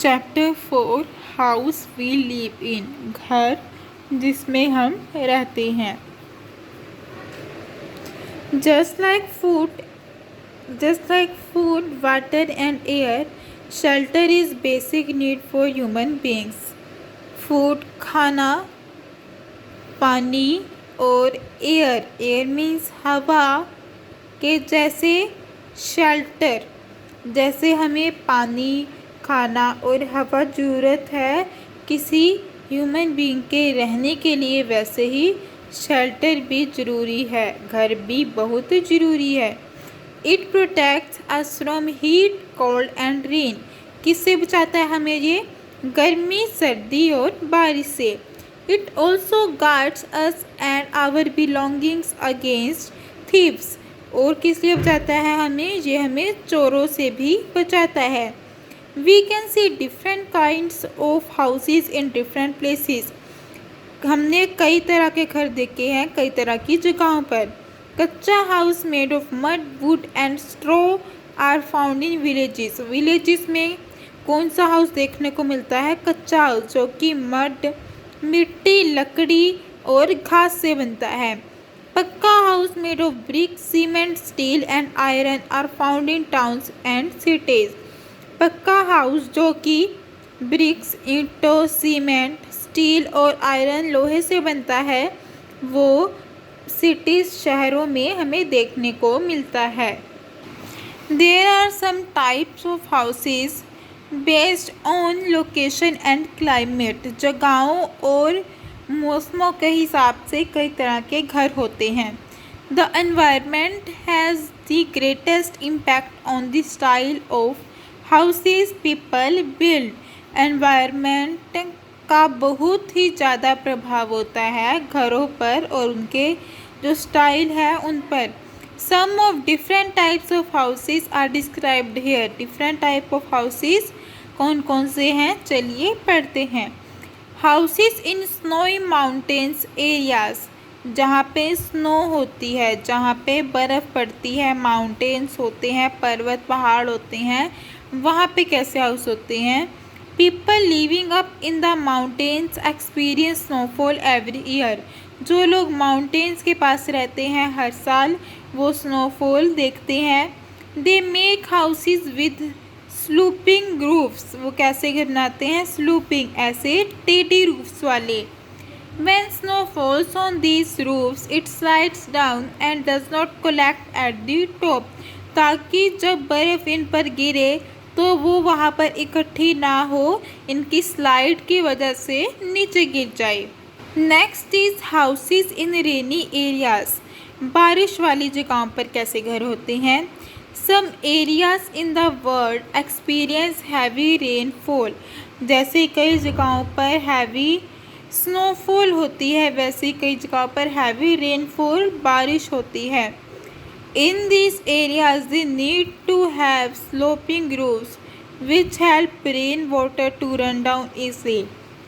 Chapter 4 house we live in, घर जिसमें हम रहते हैं। Just like food, water and air, shelter is basic need for human beings. Food खाना, पानी और एयर मीन्स हवा के जैसे शेल्टर, जैसे हमें पानी, खाना और हवा ज़रूरत है किसी ह्यूमन बीइंग के रहने के लिए, वैसे ही शेल्टर भी ज़रूरी है, घर भी बहुत ज़रूरी है। It protects us from heat, cold and rain. किससे बचाता है हमें ये? गर्मी, सर्दी और बारिश से। It also guards us and our belongings against thieves. और किस लिए बचाता है हमें? ये हमें चोरों से भी बचाता है। We can see different kinds of houses in different places. हमने कई तरह के घर देखे हैं कई तरह की जगहों पर। कच्चा house made of mud, wood and straw are found in villages. Villages में कौन सा हाउस देखने को मिलता है? कच्चा हाउस, जो कि मड, मिट्टी, लकड़ी और घास से बनता है। पक्का house made of brick, cement, steel and iron are found in towns and cities. पक्का हाउस जो कि ब्रिक्स, ईंटों, सीमेंट, स्टील और आयरन, लोहे से बनता है, वो सिटीज़, शहरों में हमें देखने को मिलता है। There are some types of houses based on location and climate. जगहों और मौसमों के हिसाब से कई तरह के घर होते हैं। The environment has the greatest impact on the style of houses people build. Environment का बहुत ही ज़्यादा प्रभाव होता है घरों पर और उनके जो स्टाइल है उन पर। Some of different types of houses are described here. Different type of houses कौन कौन से हैं, चलिए पढ़ते हैं। Houses in snowy mountains areas, जहाँ पे स्नो होती है, जहाँ पे बर्फ़ पड़ती है, माउंटेन्स होते हैं, पर्वत पहाड़ होते हैं, वहाँ पे कैसे हाउस होते हैं? People living up in the mountains experience snowfall every year. जो लोग माउंटेन्स के पास रहते हैं हर साल वो स्नोफॉल देखते हैं। They make houses with sloping roofs. वो कैसे घर बनाते हैं? स्लूपिंग, ऐसे टेढ़ी रूफ्स वाले। When snow falls on these roofs, it slides down and does not collect at the top. ताकि जब बर्फ़ इन पर गिरे तो वो वहाँ पर इकट्ठी ना हो, इनकी स्लाइड की वजह से नीचे गिर जाए। Next is houses in rainy areas. बारिश वाली जगहों पर कैसे घर होते हैं? Some areas in the world experience heavy rainfall. जैसे कई जगहों पर हैवी स्नोफॉल होती है, वैसे कई जगह पर हैवी रेनफॉल, बारिश होती है। In this areas they need to have sloping roofs which help rain water to run down easy.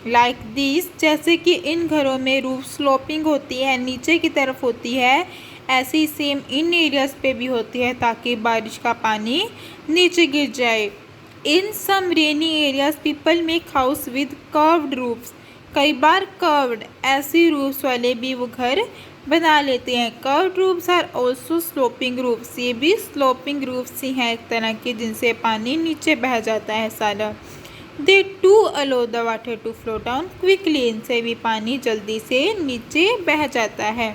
Like this, जैसे कि इन घरों में रूफ स्लोपिंग होती है, नीचे की तरफ होती है, ऐसे ही सेम इन एरियाज पे भी होती है ताकि बारिश का पानी नीचे गिर जाए। In some rainy areas people make house with curved roofs. कई बार कर्व्ड, ऐसी रूफ्स वाले भी वो घर बना लेते हैं। Curved roofs are also sloping roofs. ये भी स्लोपिंग रूफ्स ही हैं एक तरह के, जिनसे पानी नीचे बह जाता है सारा। They to allow the water to flow down quickly. इनसे भी पानी जल्दी से नीचे बह जाता है।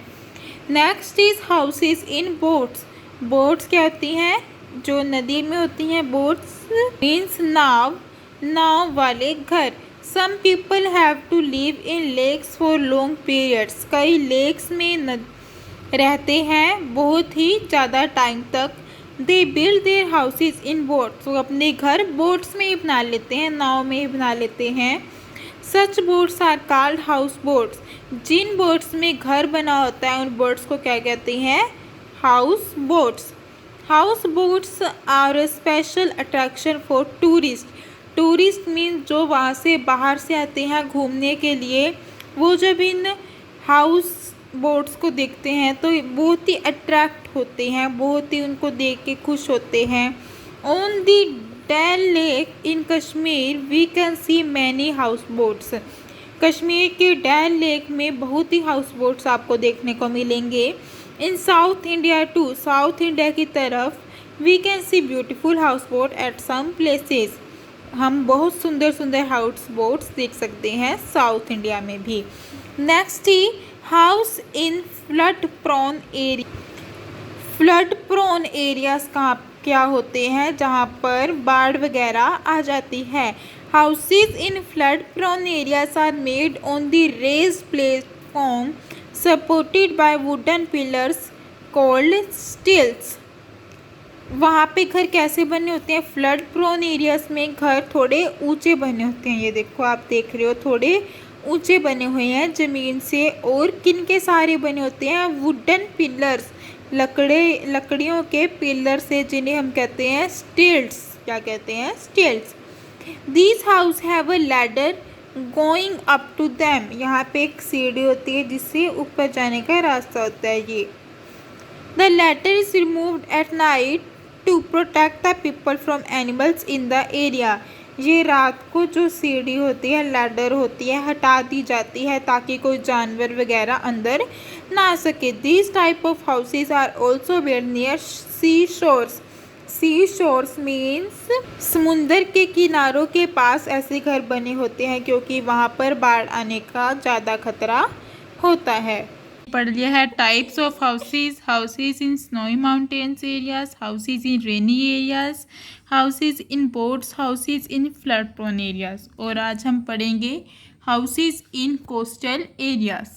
Next is houses in boats. Boats क्या होती हैं? जो नदी में होती हैं। बोट्स मीन्स नाव, नाव वाले घर। Some people have to live in lakes for long periods. कई लेक्स में रहते हैं बहुत ही ज़्यादा टाइम तक। They build their houses in boats. वो अपने घर बोट्स में ही बना लेते हैं, नाव में ही बना लेते हैं। Such boats are called house boats. जिन बोट्स में घर बना होता है उन बोट्स को क्या कहते हैं? House boats. House boats are a special attraction for tourist. Tourist means जो वहाँ से बाहर से आते हैं घूमने के लिए, वो जब इन हाउस बोट्स को देखते हैं तो बहुत ही अट्रैक्ट होते हैं, बहुत ही उनको देख के खुश होते हैं। On the Dal Lake in Kashmir we can see many houseboats. Kashmir के डैल लेक में बहुत ही हाउस बोट्स आपको देखने को मिलेंगे. In south India too, south India की तरफ we can see beautiful house boat at some places. हम बहुत सुंदर सुंदर हाउस बोट्स देख सकते हैं साउथ इंडिया में भी. नेक्स्ट ही house in flood prone area. Flood prone areas कहाँ क्या होते हैं, जहाँ पर बाढ़ वगैरह आ जाती है. Houses in flood prone areas are made on the raised platform supported by wooden pillars called stilts. वहाँ पे घर कैसे बने होते हैं, फ्लड प्रोन एरियाज में घर थोड़े ऊंचे बने होते हैं. ये देखो आप देख रहे हो थोड़े ऊंचे बने हुए हैं ज़मीन से. और किन के सहारे बने होते हैं, वुडन पिलर्स, लकड़ियों के पिलर से, जिन्हें हम कहते हैं स्टिल्ट्स. क्या कहते हैं, stilts. These house have a ladder going up to them. यहाँ पे एक सीढ़ी होती है जिससे ऊपर जाने का रास्ता होता है. ये the ladder is removed at night to protect the people from animals in the area. ये रात को जो सीढ़ी होती है, लैडर होती है, हटा दी जाती है ताकि कोई जानवर वगैरह अंदर ना आ सके. These type of houses are also build near sea shores. Sea shores means समुंदर के किनारों के पास ऐसे घर बने होते हैं क्योंकि वहाँ पर बाढ़ आने का ज़्यादा खतरा होता है. पढ़ लिया है types of houses. Houses in snowy mountains areas, houses in rainy areas, houses in boats, houses in flood prone areas. और आज हम पढ़ेंगे houses in coastal areas.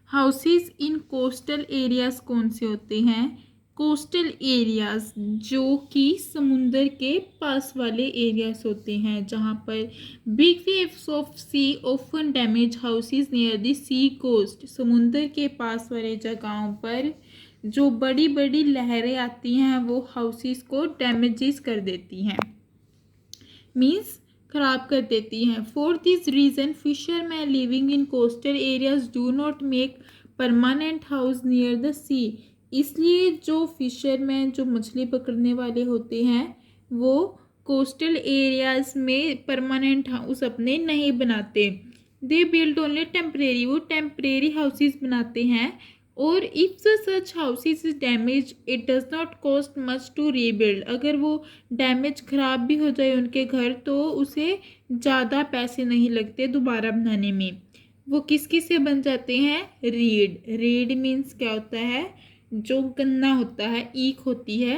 Houses in coastal areas कौन से होते हैं, कोस्टल एरियाज जो कि समुंदर के पास वाले एरियाज होते हैं, जहाँ पर big waves of sea often damage houses near the sea coast. समुंदर के पास वाले जगहों पर जो बड़ी बड़ी लहरें आती हैं वो हाउसेज को डैमेजेस कर देती हैं, मीन्स खराब कर देती हैं. For this reason fisherman living in coastal areas do not make permanent house near the sea. इसलिए जो फिशरमैन, जो मछली पकड़ने वाले होते हैं, वो कोस्टल एरियाज में परमानेंट हाउस अपने नहीं बनाते. दे बिल्ड ओनली टेम्परेरी, वो टेम्परेरी हाउसेज बनाते हैं. और if such houses is damage it does not cost much to rebuild. अगर वो डैमेज खराब भी हो जाए उनके घर तो उसे ज़्यादा पैसे नहीं लगते दोबारा बनाने में. वो किस से बन जाते हैं, रीड. रीड मीन्स क्या होता है, जो गन्ना होता है, ईख होती है,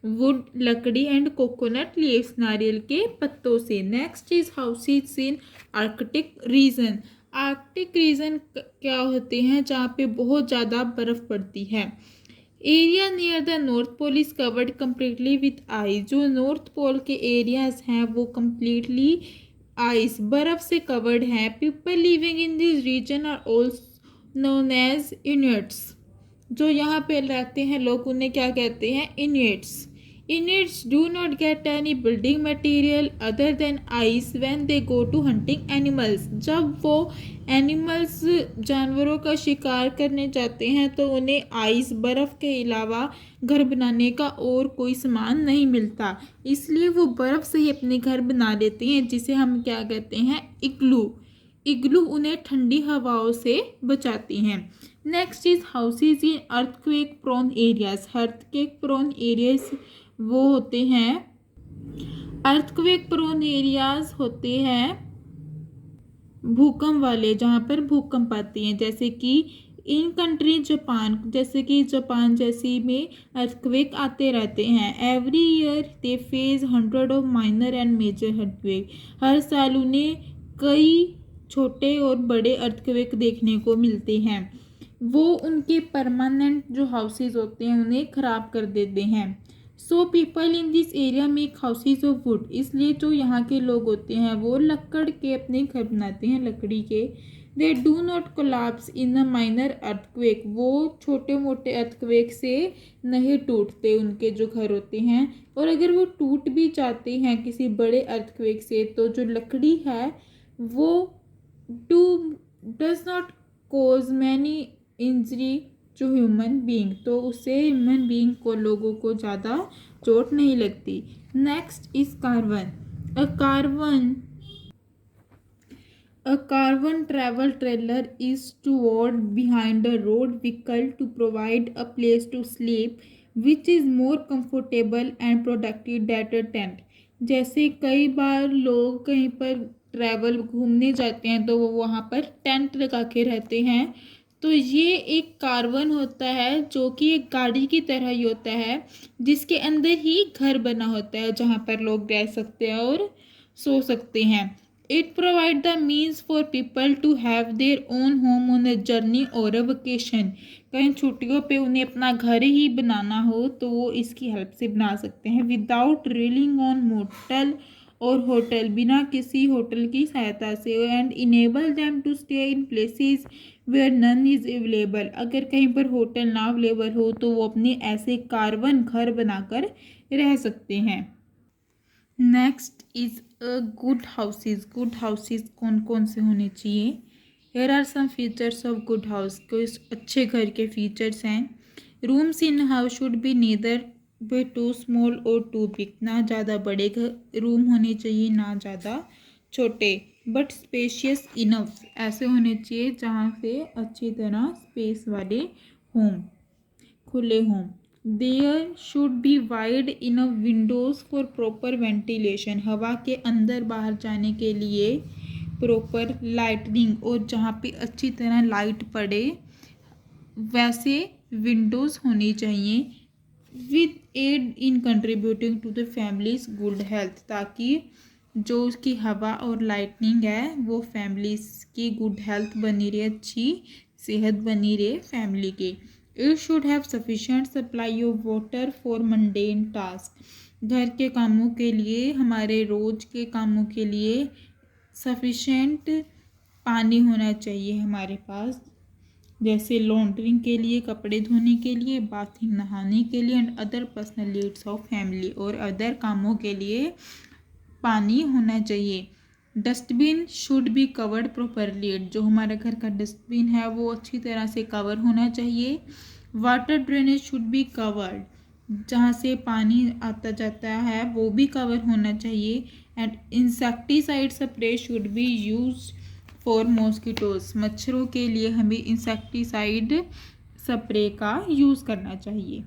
वुड लकड़ी, एंड कोकोनट लीव्स नारियल के पत्तों से. Next is houses in Arctic region. Arctic region क्या होते हैं, जहाँ पे बहुत ज़्यादा बर्फ़ पड़ती है. Area near the north pole is covered completely with ice. जो नॉर्थ पोल के एरियाज हैं वो कम्प्लीटली आइस, बर्फ़ से कवर्ड हैं. People living in this region are also known as Inuits. जो यहाँ पे रहते हैं लोग उन्हें क्या कहते हैं, Inuits. Inuits do not get any building material other than ice when they go to hunting animals. जब वो एनिमल्स, जानवरों का शिकार करने जाते हैं तो उन्हें आइस, बर्फ़ के अलावा घर बनाने का और कोई सामान नहीं मिलता. इसलिए वो बर्फ़ से ही अपने घर बना लेते हैं, जिसे हम क्या कहते हैं, इग्लू. इग्लू उन्हें ठंडी हवाओं से बचाती हैं. Next is houses in earthquake prone areas. Earthquake prone areas वो होते हैं, अर्थक्वेक प्रोन एरियाज होते हैं भूकंप वाले, जहाँ पर भूकंप आते हैं. जैसे कि इन कंट्री जापान, जैसे कि जापान जैसी में अर्थक्वेक आते रहते हैं. Every year they face 100 of minor and major earthquake. हर साल उन्हें कई छोटे और बड़े अर्थक्वेक देखने को मिलते हैं. वो उनके परमानेंट जो हाउसेज होते हैं उन्हें ख़राब कर देते हैं. So people in this area make houses of would. इसलिए जो यहाँ के लोग होते हैं वो लकड़ के अपने घर बनाते हैं, लकड़ी के. They do not collapse in a minor earthquake. वो छोटे मोटे अर्थक्वेक से नहीं टूटते उनके जो घर होते हैं. और अगर वो टूट भी जाते हैं किसी बड़े अर्थक्वेक से तो जो लकड़ी है वो does not cause many injury to human being. तो उससे ह्यूमन बीइंग को, लोगों को ज़्यादा चोट नहीं लगती. Next is caravan. A caravan travel trailer is stored behind a road vehicle to provide a place to sleep which is more comfortable and productive than a tent. जैसे कई बार लोग कहीं पर ट्रैवल घूमने जाते हैं तो वो वहाँ पर टेंट लगा के रहते हैं। तो ये एक कारवन होता है जो कि एक गाड़ी की तरह ही होता है जिसके अंदर ही घर बना होता है जहाँ पर लोग रह सकते हैं और सो सकते हैं। It provides the means for people to have their own home on a journey or a vacation. कहीं छुट्टियों पे उन्हें अपना घर ही बनाना हो तो वो इसकी हेल्प से बना सकते हैं विदाउट रिलिंग ऑन मोटल और होटल, बिना किसी होटल की सहायता से। And enable them to stay in places where none is available. अगर कहीं पर होटल ना अवेलेबल हो तो वो अपने ऐसे कारवन घर बनाकर रह सकते हैं। Next is good houses. Good houses कौन कौन से होने चाहिए? Here are some features of good house. कुछ अच्छे घर के फीचर्स हैं। Rooms in house should be neither be too small और टू बिग। ना ज़्यादा बड़े घर रूम होने चाहिए ना ज़्यादा छोटे, बट स्पेशियस इनफ ऐसे होने चाहिए जहाँ से अच्छी तरह स्पेस वाले हों, खुले हों। There should be wide enough windows for proper ventilation. हवा के अंदर बाहर जाने के लिए प्रॉपर लाइटनिंग और जहाँ पे अच्छी तरह लाइट पड़े वैसे विंडोज़ होनी चाहिए। With aid in contributing to the families good health, ताकि जो उसकी हवा और लाइटनिंग है वो फैमिलीज की गुड हेल्थ बनी रहे, अच्छी सेहत बनी रहे फैमिली की। It should have sufficient supply of water for mundane task. घर के कामों के लिए, हमारे रोज़ के कामों के लिए सफिशेंट पानी होना चाहिए हमारे पास, जैसे लॉन्ड्रिंग के लिए, कपड़े धोने के लिए, बाथिंग नहाने के लिए and other personal needs of family, और अदर कामों के लिए पानी होना चाहिए। Dustbin should be covered properly. जो हमारे घर का डस्टबिन है वो अच्छी तरह से कवर होना चाहिए। Water drainage should be covered, जहाँ से पानी आता जाता है वो भी कवर होना चाहिए। And insecticide spray should be use for mosquitoes. मच्छरों के लिए हमें इंसेक्टिसाइड स्प्रे का यूज़ करना चाहिए।